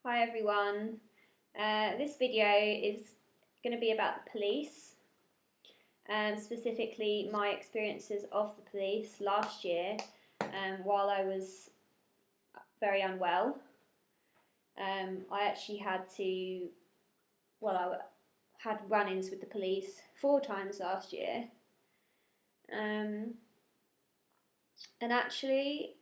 Hi everyone. This video is going to be about the police, specifically my experiences of the police last year while I was very unwell. I actually I had run-ins with the police 4 times last year. And actually,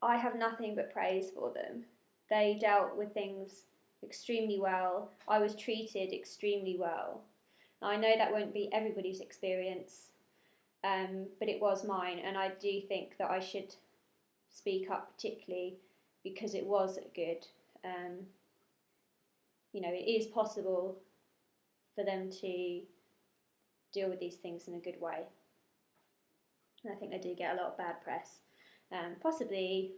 I have nothing but praise for them. They dealt with things extremely well. I was treated extremely well. Now, I know that won't be everybody's experience, but it was mine, and I do think that I should speak up, particularly because it was good. It is possible for them to deal with these things in a good way. And I think they do get a lot of bad press, possibly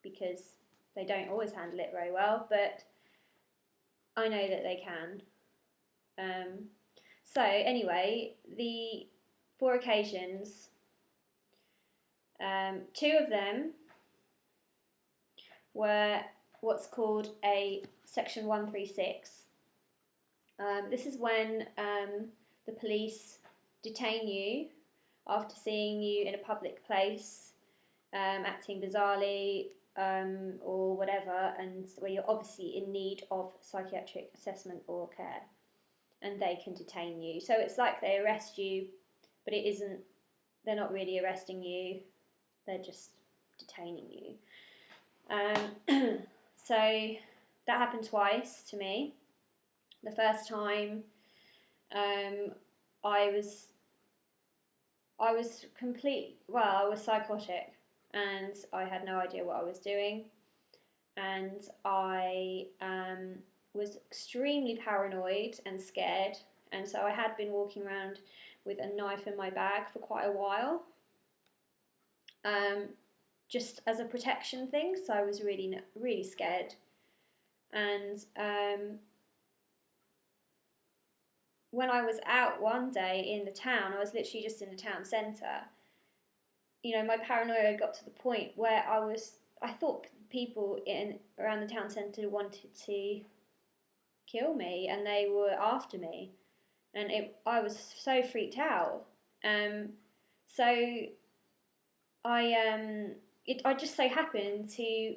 because they don't always handle it very well, but I know that they can. So anyway, the 4 occasions, 2 of them were what's called a Section 136. This is when the police detain you after seeing you in a public place, acting bizarrely, or whatever, and where you're obviously in need of psychiatric assessment or care, and they can detain you. So it's like they arrest you, but it isn't. They're not really arresting you. They're just detaining you. So that happened twice to me. The first time, I was I was psychotic, and I had no idea what I was doing, and I was extremely paranoid and scared, and so I had been walking around with a knife in my bag for quite a while, just as a protection thing. So I was really scared, and when I was out one day in the town, I was literally just in the town centre. My paranoia got to the point where I thought people around the town centre wanted to kill me, and they were after me, and I was so freaked out. So I just so happened to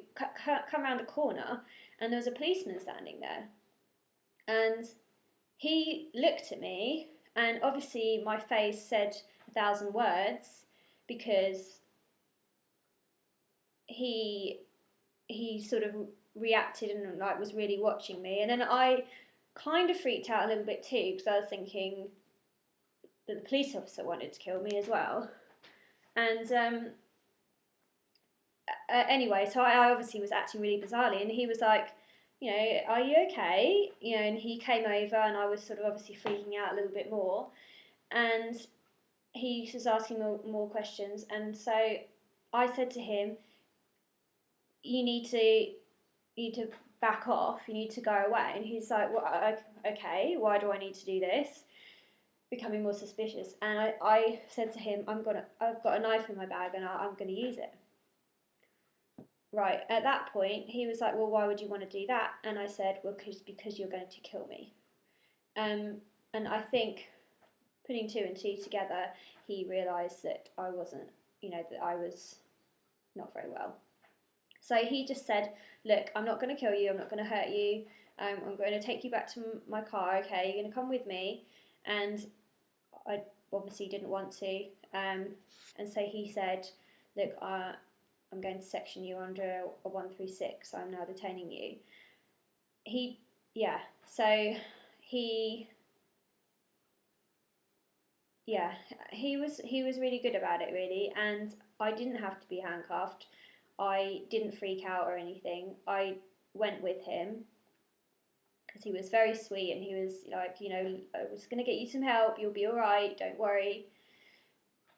come around a corner, and there was a policeman standing there, and he looked at me, and obviously my face said 1,000 words, because he sort of reacted and was really watching me, and then I kind of freaked out a little bit too, because I was thinking that the police officer wanted to kill me as well. And anyway, so I obviously was acting really bizarrely, and he was like, are you okay? And he came over, and I was sort of obviously freaking out a little bit more, and he was asking more questions, and so I said to him, you need to back off, you need to go away. And he's like, well, okay, why do I need to do this? Becoming more suspicious. And I said to him, I've got a knife in my bag, and I'm going to use it. Right, at that point, he was like, well, why would you want to do that? And I said, well, because you're going to kill me. And I think, putting 2 and 2 together, he realised that I wasn't, that I was not very well. So he just said, look, I'm not going to kill you, I'm not going to hurt you, I'm going to take you back to my car, okay, you're going to come with me. And I obviously didn't want to, and so he said, look, I'm going to section you under a 136, I'm now detaining you. He was really good about it, really, and I didn't have to be handcuffed. I didn't freak out or anything. I went with him because he was very sweet, and he was like, I was going to get you some help, you'll be all right, don't worry.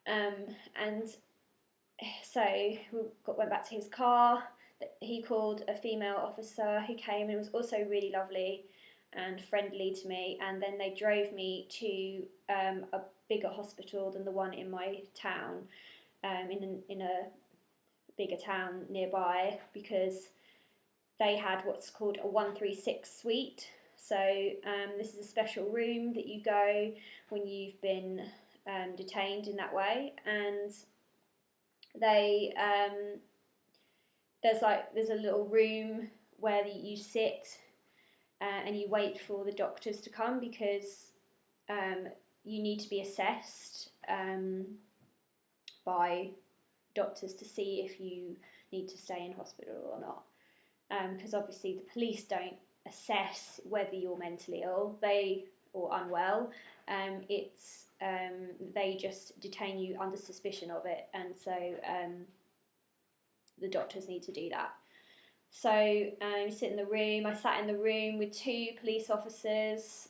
And so we went back to his car. He called a female officer who came, and was also really lovely and friendly to me, and then they drove me to a bigger hospital than the one in my town, in a bigger town nearby, because they had what's called a 136 suite. So this is a special room that you go when you've been detained in that way, and they there's a little room where you sit and you wait for the doctors to come, because you need to be assessed by doctors to see if you need to stay in hospital or not. Because obviously the police don't assess whether you're mentally ill or unwell. They just detain you under suspicion of it, and so the doctors need to do that. So you sit in the room. I sat in the room with 2 police officers,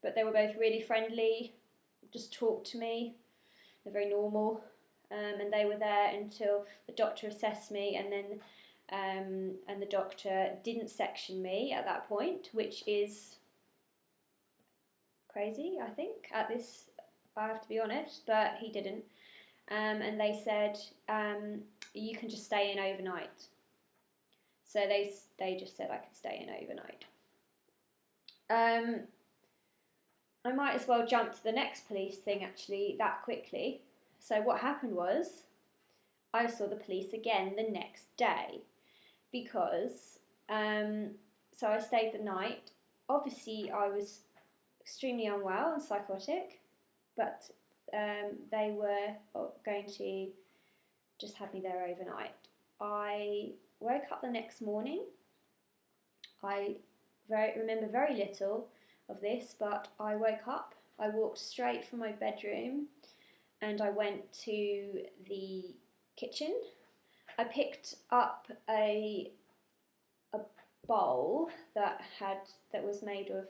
but they were both really friendly, just talked to me. They're very normal, and they were there until the doctor assessed me, and then and the doctor didn't section me at that point, which is crazy, I think, at this, I have to be honest, but he didn't. And they said, you can just stay in overnight. So they just said I could stay in overnight. I might as well jump to the next police thing actually that quickly. So what happened was, I saw the police again the next day, because so I stayed the night. Obviously I was extremely unwell and psychotic, but they were going to just have me there overnight. I woke up the next morning. I remember very little of this, but I woke up. I walked straight from my bedroom and I went to the kitchen. I picked up a bowl that was made of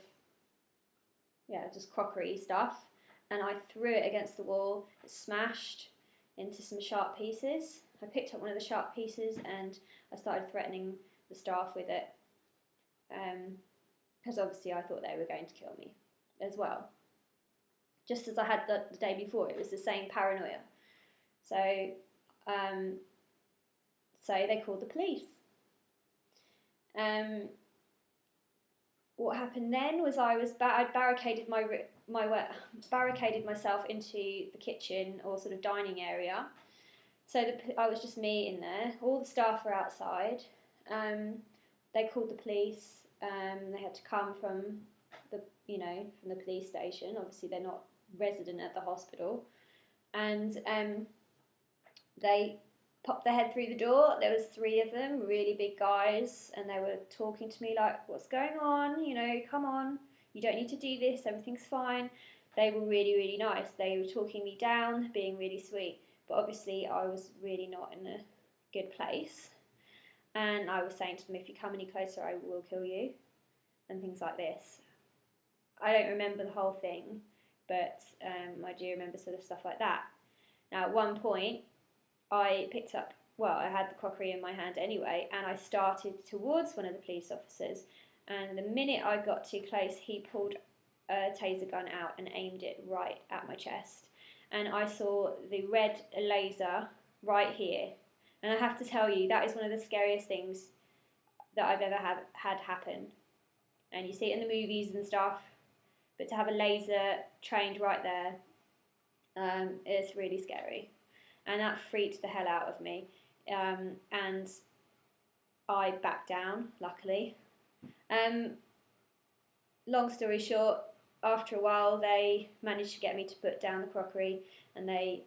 just crockery stuff, and I threw it against the wall. It smashed into some sharp pieces. I picked up one of the sharp pieces and I started threatening the staff with it, because obviously I thought they were going to kill me as well. Just as I had the day before, it was the same paranoia. So they called the police. What happened then was I barricaded barricaded myself into the kitchen, or sort of dining area. So I was just me in there. All the staff were outside. They called the police. They had to come from the police station. Obviously, they're not resident at the hospital, and they popped their head through the door. There was 3 of them, really big guys, and they were talking to me like, "What's going on? Come on. You don't need to do this. Everything's fine." They were really, really nice. They were talking me down, being really sweet. But obviously, I was really not in a good place. And I was saying to them, "If you come any closer, I will kill you," and things like this. I don't remember the whole thing, but I do remember sort of stuff like that. Now, at one point, I had the crockery in my hand anyway, and I started towards one of the police officers. And the minute I got too close, he pulled a taser gun out and aimed it right at my chest. And I saw the red laser right here. And I have to tell you, that is one of the scariest things that I've ever had happen. And you see it in the movies and stuff, but to have a laser trained right there, it's really scary. And that freaked the hell out of me. And I backed down, luckily. Long story short, after a while, they managed to get me to put down the crockery, and they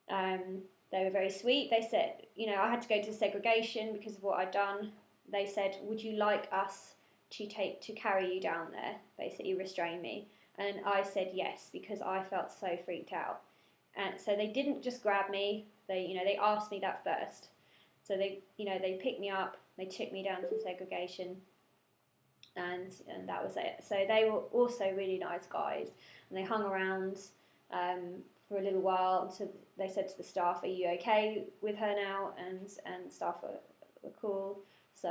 were very sweet. They said, I had to go to segregation because of what I'd done. They said, "Would you like us to carry you down there?" Basically, restrain me. And I said yes, because I felt so freaked out. And so they didn't just grab me. They asked me that first. So they picked me up. They took me down to segregation, and that was it. So they were also really nice guys, and they hung around for a little while until they said to the staff, "Are you okay with her now?" And staff were cool. So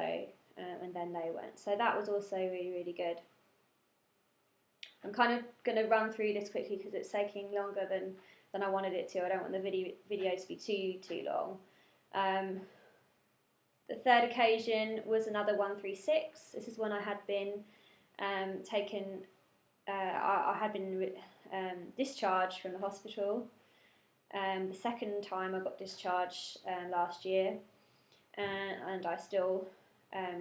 and then they went. So that was also really, really good. I'm kind of going to run through this quickly because it's taking longer than I wanted it to. I don't want the video to be too long. The third occasion was another 136. This is when I had been taken. I had been discharged from the hospital. The second time I got discharged last year, and I still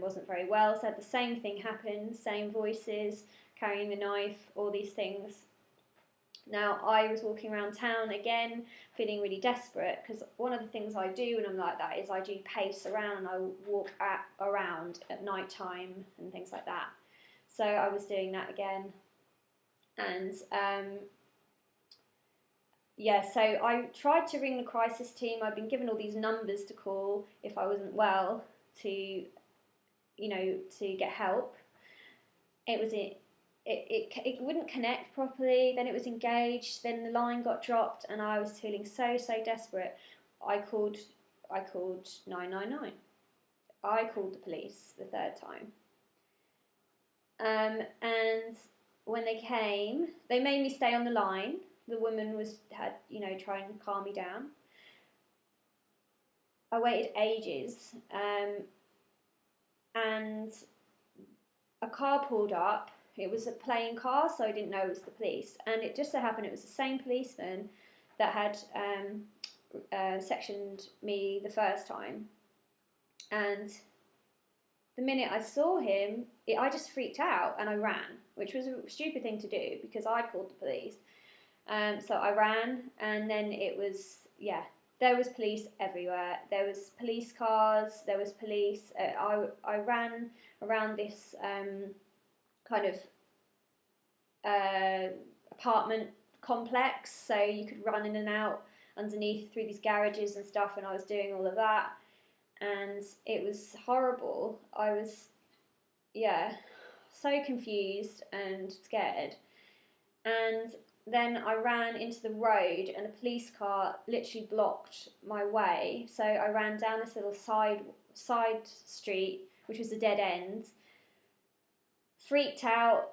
wasn't very well. So the same thing happened, same voices, carrying the knife, all these things. Now I was walking around town again, feeling really desperate, because one of the things I do when I'm like that is I do pace around. I walk around at night time and things like that. So I was doing that again, and so I tried to ring the crisis team. I've been given all these numbers to call if I wasn't well to get help. It wouldn't connect properly. Then it was engaged. Then the line got dropped, and I was feeling so desperate. I called 999. I called the police the third time. And when they came, they made me stay on the line. The woman had trying to calm me down. I waited ages, and a car pulled up. It was a plain car, so I didn't know it was the police. And it just so happened it was the same policeman that had sectioned me the first time. And the minute I saw him, I just freaked out and I ran, which was a stupid thing to do because I'd called the police. So I ran, and then it was, there was police everywhere. There was police cars, there was police. I ran around this kind of apartment complex, so you could run in and out underneath through these garages and stuff, and I was doing all of that, and it was horrible. I was, so confused and scared, and then I ran into the road, and a police car literally blocked my way. So I ran down this little side street, which was a dead end. Freaked out,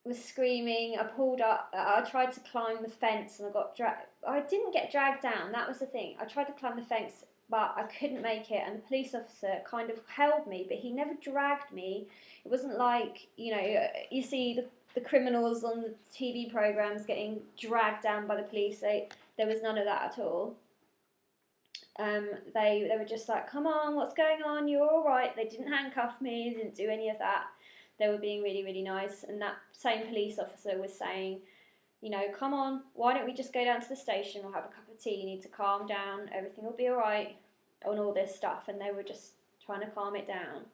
was screaming. I pulled up. I tried to climb the fence, and I got dragged. I didn't get dragged down. That was the thing. I tried to climb the fence, but I couldn't make it. And the police officer kind of held me, but he never dragged me. It wasn't like you see the criminals on the TV programs getting dragged down by the police. There was none of that at all. They were just like, come on, what's going on? You're all right. They didn't handcuff me. They didn't do any of that. They were being really, really nice. And that same police officer was saying, come on, why don't we just go down to the station? We'll have a cup of tea. You need to calm down. Everything will be all right. And all this stuff. And they were just trying to calm it down.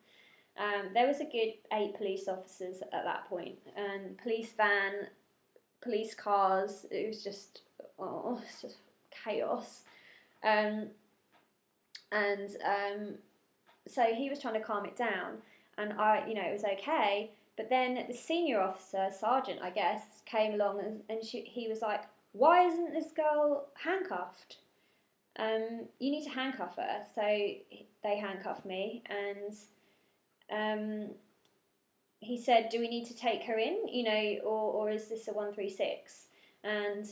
There was a good 8 police officers at that point, and police van, police cars. It was just, it's just chaos. So he was trying to calm it down, and it was okay. But then the senior officer, sergeant, I guess, came along, and he was like, "Why isn't this girl handcuffed? You need to handcuff her." So they handcuffed me, and he said, "Do we need to take her in, or is this a 136?" And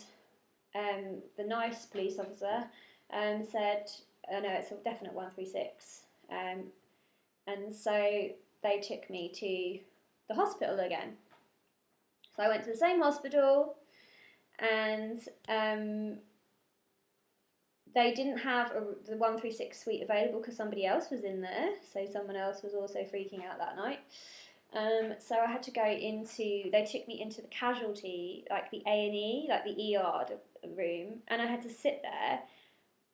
the nice police officer said, "Oh no, it's a definite 136." And so they took me to the hospital again. So I went to the same hospital, and they didn't have the 136 suite available because somebody else was in there. So someone else was also freaking out that night. So I had to go they took me into the casualty, like the A&E, like the ER room. And I had to sit there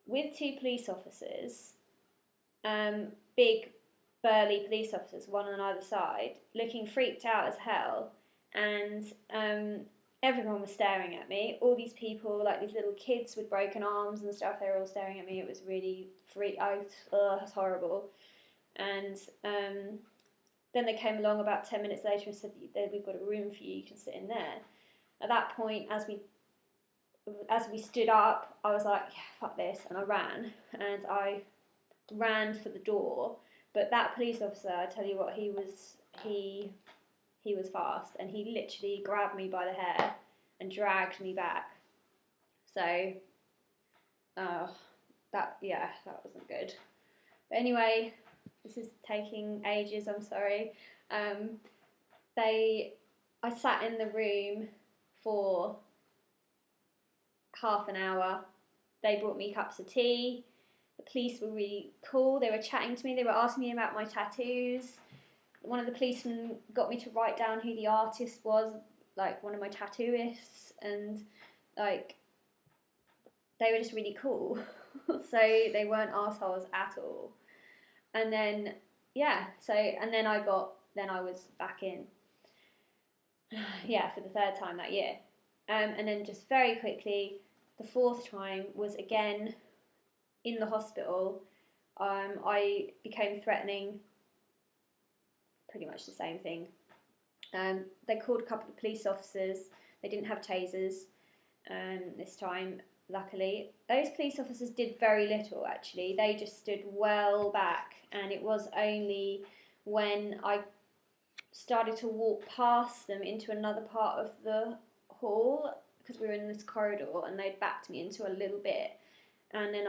with 2 police officers, big, burly police officers, one on either side, looking freaked out as hell. And everyone was staring at me. All these people, like these little kids with broken arms and stuff, they were all staring at me. It was really it was horrible. And then they came along about 10 minutes later and said, "We've got a room for you. You can sit in there." At that point, as we stood up, I was like, "Yeah, fuck this," and I ran. And I ran for the door. But that police officer, I tell you what, he was fast, and he literally grabbed me by the hair and dragged me back. So, that wasn't good. But anyway, This is taking ages, I'm sorry. Um, I sat in the room for half an hour. They brought me cups of tea. The police were really cool. They were chatting to me. They were asking me about my tattoos. One of the policemen got me to write down who the artist was, like one of my tattooists, and like they were just really cool. So they weren't assholes at all. And then yeah, and then I was back in yeah, for the third time that year. And then just very quickly, the fourth time was again in the hospital. I became threatening, pretty much the same thing. They called a couple of police officers. They didn't have tasers this time, luckily. Those police officers did very little, actually. They just stood well back, and it was only when I started to walk past them into another part of the hall, because we were in this corridor, and they'd backed me into a little bit, and then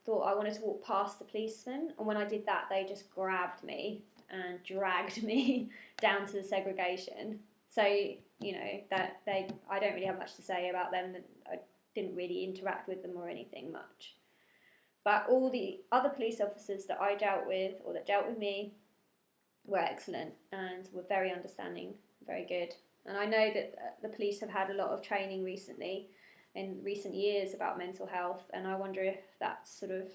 thought I wanted to walk past the policeman, and when I did that, they just grabbed me and dragged me down to the segregation. So I don't really have much to say about them. I didn't really interact with them or anything much. But all the other police officers that I dealt with, or that dealt with me, were excellent and were very understanding, very good. And I know that the police have had a lot of training recently, in recent years, about mental health, and I wonder if that's sort of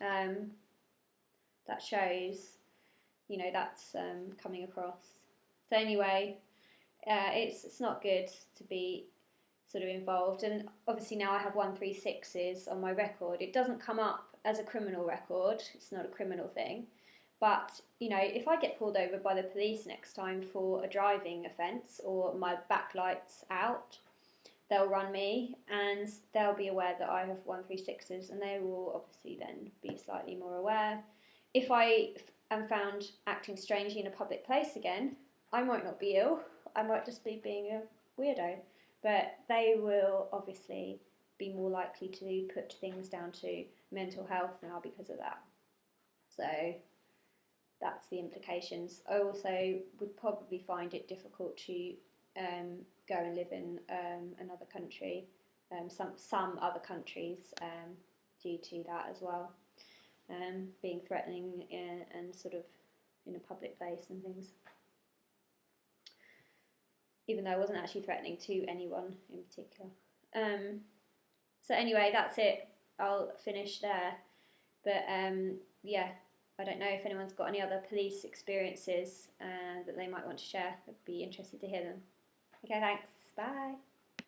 that shows, that's coming across. So anyway, it's not good to be sort of involved, and obviously now I have 136s on my record. It doesn't come up as a criminal record. It's not a criminal thing. But, if I get pulled over by the police next time for a driving offence or my backlight's out, they'll run me and they'll be aware that I have 136s, and they will obviously then be slightly more aware. If I am found acting strangely in a public place again, I might not be ill. I might just be being a weirdo. But they will obviously be more likely to put things down to mental health now because of that. So that's the implications. I also would probably find it difficult to go and live in another country, some other countries, due to that as well, being threatening and sort of in a public place and things. Even though I wasn't actually threatening to anyone in particular. So anyway, that's it. I'll finish there. But yeah, I don't know if anyone's got any other police experiences that they might want to share. I'd be interested to hear them. Okay, thanks. Bye.